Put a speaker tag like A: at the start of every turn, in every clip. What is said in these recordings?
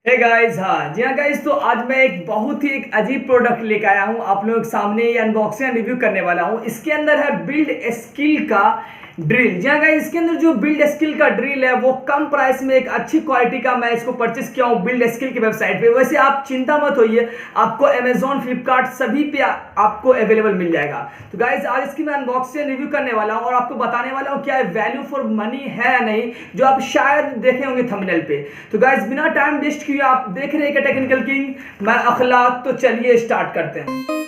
A: Hey guys, हाँ जी हाँ guys, तो आज मैं एक बहुत ही एक अजीब प्रोडक्ट लेकर आया हूँ आप लोगों के सामने। ये अनबॉक्सिंग रिव्यू करने वाला हूँ। इसके अंदर है बिल्ड स्किल का ड्रिल। जी हाँ गाइस, इसके अंदर जो बिल्ड स्किल का ड्रिल है वो कम प्राइस में एक अच्छी क्वालिटी का मैं इसको परचेस किया हूँ बिल्ड स्किल की वेबसाइट पे। वैसे आप चिंता मत होइए, आपको अमेजोन, फ्लिपकार्ट सभी पे आपको अवेलेबल मिल जाएगा। तो गाइस आज इसकी मैं अनबॉक्सिंग रिव्यू करने वाला हूँ और आपको बताने वाला हूँ क्या वैल्यू फॉर मनी है या नहीं, जो आप शायद देखे होंगे थंबनेल पे। तो गाइस बिना टाइम वेस्ट किए आप देख रहे हैं टेक्निकल किंग, मैं अखलाक। तो चलिए स्टार्ट करते हैं।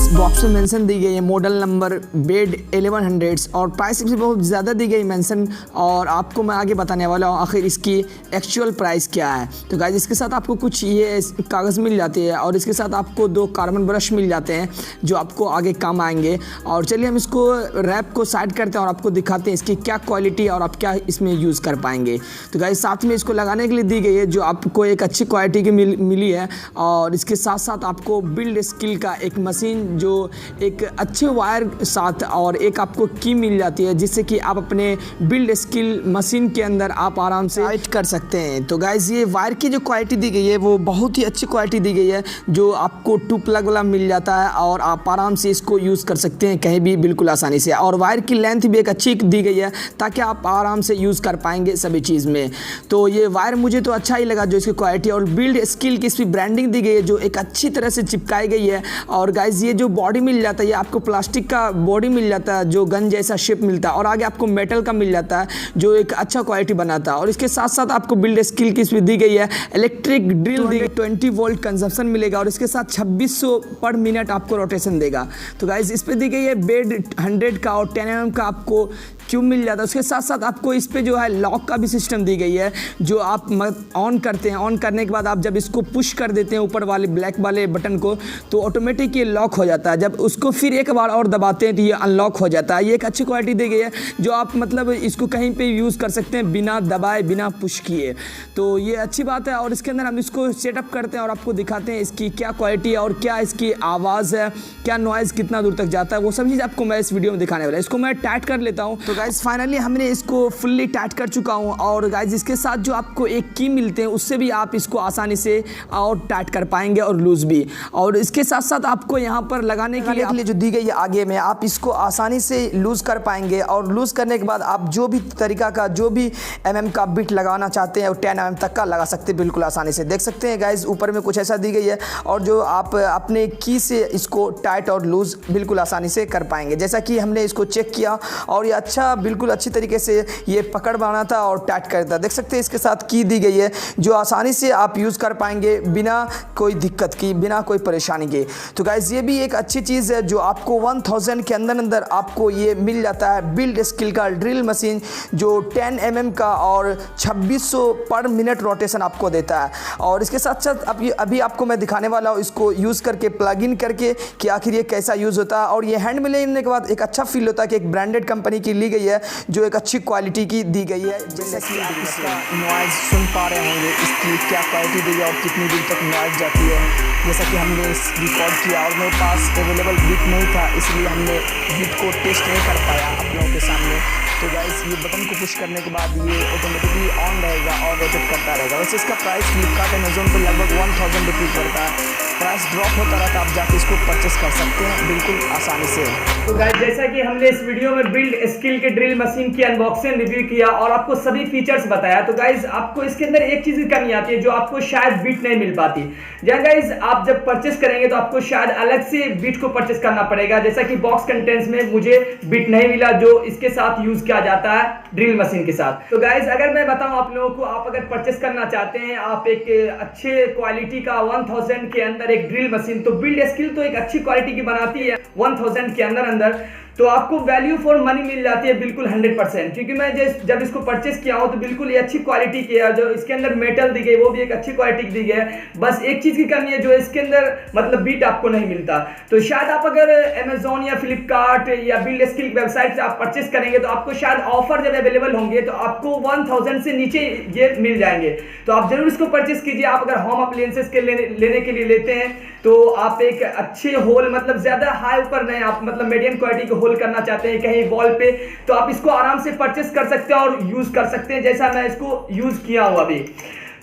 B: बॉक्स में मेंशन दी गई है मॉडल नंबर बेड 1100 और प्राइस भी बहुत ज़्यादा दी गई मेंशन, और आपको मैं आगे बताने वाला हूँ आखिर इसकी एक्चुअल प्राइस क्या है। तो गाइस इसके साथ आपको कुछ ये कागज़ मिल जाती है और इसके साथ आपको 2 कार्बन ब्रश मिल जाते हैं जो आपको आगे काम आएंगे। और चलिए हम इसको रैप को साइड करते हैं और आपको दिखाते हैं इसकी क्या क्वालिटी और आप क्या इसमें यूज़ कर पाएंगे। तो गाइस साथ में इसको लगाने के लिए दी गई है जो आपको एक अच्छी क्वालिटी की मिली है, और इसके साथ साथ आपको बिल्ड स्किल का एक मशीन जो एक अच्छे वायर साथ और एक आपको की मिल जाती है, जिससे कि आप अपने बिल्ड स्किल मशीन के अंदर आप आराम से फिट कर सकते हैं। तो गाइस ये वायर की जो क्वालिटी दी गई है वो बहुत ही अच्छी क्वालिटी दी गई है, जो आपको 2 प्लग वाला मिल जाता है और आप आराम से इसको यूज़ कर सकते हैं कहीं भी बिल्कुल आसानी से। और वायर की लेंथ भी एक अच्छी दी गई है ताकि आप आराम से यूज़ कर पाएंगे सभी चीज़ में। तो ये वायर मुझे तो अच्छा ही लगा जो इसकी क्वालिटी, और बिल्ड स्किल की इसकी ब्रांडिंग दी गई है जो एक अच्छी तरह से चिपकाई गई है। और गाइस ये जो बॉडी मिल जाता है, ये आपको प्लास्टिक का बॉडी मिल जाता है जो गन जैसा शेप मिलता है, और आगे आपको मेटल का मिल जाता है जो एक अच्छा क्वालिटी बनाता है। और इसके साथ साथ आपको बिल्ड स्किल की इसमें दी गई है इलेक्ट्रिक ड्रिल दी गई, 20 वोल्ट कंजप्शन मिलेगा और इसके साथ 2600 पर मिनट आपको रोटेशन देगा। तो गाइस इस पे दी गई है बेड 100 का और 10 mm का आपको क्यूब मिल जाता है। उसके साथ साथ आपको इस पे जो है लॉक का भी सिस्टम दी गई है जो आप ऑन करते हैं। ऑन करने के बाद आप जब इसको पुश कर देते हैं ऊपर वाले ब्लैक वाले बटन को, तो ऑटोमेटिक ये लॉक हो जाता है। जब उसको फिर एक बार और दबाते हैं तो ये अनलॉक हो जाता है। ये एक अच्छी क्वालिटी दी गई है जो आप मतलब इसको कहीं पे यूज़ कर सकते हैं बिना दबाए, बिना पुश किए। तो ये अच्छी बात है। और इसके अंदर हम इसको सेटअप करते हैं और आपको दिखाते हैं इसकी क्या क्वालिटी है और क्या इसकी आवाज़ है, क्या नॉइज़ कितना दूर तक जाता है, वो सब चीज़ आपको मैं इस वीडियो में दिखाने वाला है। इसको मैं टाइट कर लेता हूँ। तो गाइस फाइनली हमने इसको फुल्ली टाइट कर चुका हूँ। और गाइस इसके साथ जो आपको एक की मिलते हैं उससे भी आप इसको आसानी से और टाइट कर पाएंगे और लूज़ भी। और इसके साथ साथ आपको यहाँ पर लगाने के लिए जो दी गई है आगे में, आप इसको आसानी से लूज़ कर पाएंगे। और लूज़ करने के बाद आप जो भी तरीका का जो भी mm का बिट लगाना चाहते हैं 10 mm तक का लगा सकते हैं बिल्कुल आसानी से। देख सकते हैं गाइस ऊपर में कुछ ऐसा दी गई है, और जो आप अपने की से इसको टाइट और लूज़ बिल्कुल आसानी से कर पाएंगे। जैसा कि हमने इसको चेक किया और ये अच्छा बिल्कुल अच्छी तरीके से ये पकड़ बना था और टाइट करता। देख सकते हैं इसके साथ की दी गई है जो आसानी से आप यूज़ कर पाएंगे बिना कोई दिक्कत की, बिना कोई परेशानी के। तो गाइस ये भी एक अच्छी चीज़ है जो आपको 1000 के अंदर अंदर आपको ये मिल जाता है बिल्ड स्किल का ड्रिल मशीन जो 10 mm का और 2600 पर मिनट रोटेशन आपको देता है। और इसके साथ साथ अभी आपको मैं दिखाने वाला हूँ इसको यूज़ करके, प्लग इन करके कि आखिर ये कैसा यूज़ होता है। और ये हैंड में लेने के बाद एक अच्छा फील होता है कि एक ब्रांडेड कंपनी की ली गई है जो एक अच्छी क्वालिटी की दी गई है। जैसे कि आप इसका नॉइज़ सुन पा रहे होंगे, इसकी क्या क्वालिटी दी है और कितनी दूर तक नॉइज़ जाती है। जैसा कि हमने रिकॉर्ड किया और मेरे पास अवेलेबल बीट नहीं था, इसलिए हमने बीट को टेस्ट नहीं कर पाया आप लोगों के सामने। तो गाइस ये बटन को पुश करने के बाद ये ऑटोमेटिकली ऑन रहेगा और रोटेट करता रहेगा। वैसे इसका प्राइस फ्लिपकार्ट अमेजोन पर लगभग 1000 रुपीज़ पड़ता है। प्राइस ड्रॉप होता रहता है, आप जाके इसको परचेस कर सकते हैं बिल्कुल आसानी से।
A: तो गाइस जैसा कि हमने इस वीडियो में बिल्ड स्किल के ड्रिल मशीन की अनबॉक्सिंग रिव्यू किया और आपको सभी फीचर्स बताया, तो गाइस आपको इसके अंदर एक चीज़ की कमी आती है जो आपको शायद बिट नहीं मिल पाती। जहाँ गाइस आप जब परचेस करेंगे तो आपको शायद अलग से बिट को परचेस करना पड़ेगा। जैसा कि बॉक्स कंटेंट्स में मुझे बिट नहीं मिला जो इसके साथ यूज किया जाता है ड्रिल मशीन के साथ। तो गाइस अगर मैं बताऊं आप लोगों को, आप अगर परचेस करना चाहते हैं आप एक अच्छे क्वालिटी का 1000 के अंदर एक ड्रिल मशीन, तो बिल्ड स्किल तो एक अच्छी क्वालिटी की बनाती है 1000 के अंदर अंदर। तो आपको वैल्यू फॉर मनी मिल जाती है बिल्कुल 100%, क्योंकि मैं जब इसको परचेस किया हूँ तो बिल्कुल ये अच्छी क्वालिटी की है। जो इसके अंदर मेटल दी गई वो भी एक अच्छी क्वालिटी की दी गई है। बस एक चीज़ की कमी है, जो इसके अंदर मतलब बीट आपको नहीं मिलता। तो शायद आप अगर अमेजोन या फ्लिपकार्ट या बिल्ड स्किल की वेबसाइट से आप परचेस करेंगे तो आपको शायद ऑफर जब अवेलेबल होंगे तो आपको 1000 से नीचे ये मिल जाएंगे। तो आप जरूर इसको परचेस कीजिए। आप अगर होम अप्लायंसेस के लेने के लिए लेते हैं तो आप एक अच्छे होल, मतलब ज्यादा हाई ऊपर नहीं, आप मतलब मीडियम क्वालिटी के होल करना चाहते हैं कहीं वॉल पे, तो आप इसको आराम से परचेस कर सकते हैं और यूज कर सकते हैं, जैसा मैं इसको यूज किया हूं अभी।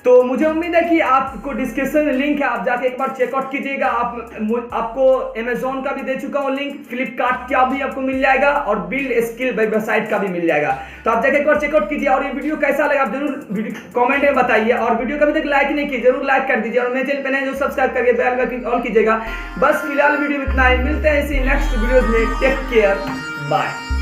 A: तो मुझे उम्मीद है कि आपको डिस्क्रिप्शन में लिंक है, आप जाके एक बार चेकआउट कीजिएगा। आपको अमेजोन का भी दे चुका हूँ लिंक, फ्लिपकार्ट का भी आपको मिल जाएगा और बिल्ड स्किल वेबसाइट का भी मिल जाएगा। तो आप जाके एक बार चेकआउट कीजिए। और ये वीडियो कैसा लगा आप जरूर कमेंट में बताइए, और वीडियो का भी तक लाइक नहीं किए जरूर लाइक कर दीजिए, और मेरे चैनल पे नए जो सब्सक्राइब करके बेल आइकन ऑल कीजिएगा। बस फिलहाल वीडियो में इतना ही, मिलते हैं इसी नेक्स्ट वीडियोज में। Take care, bye.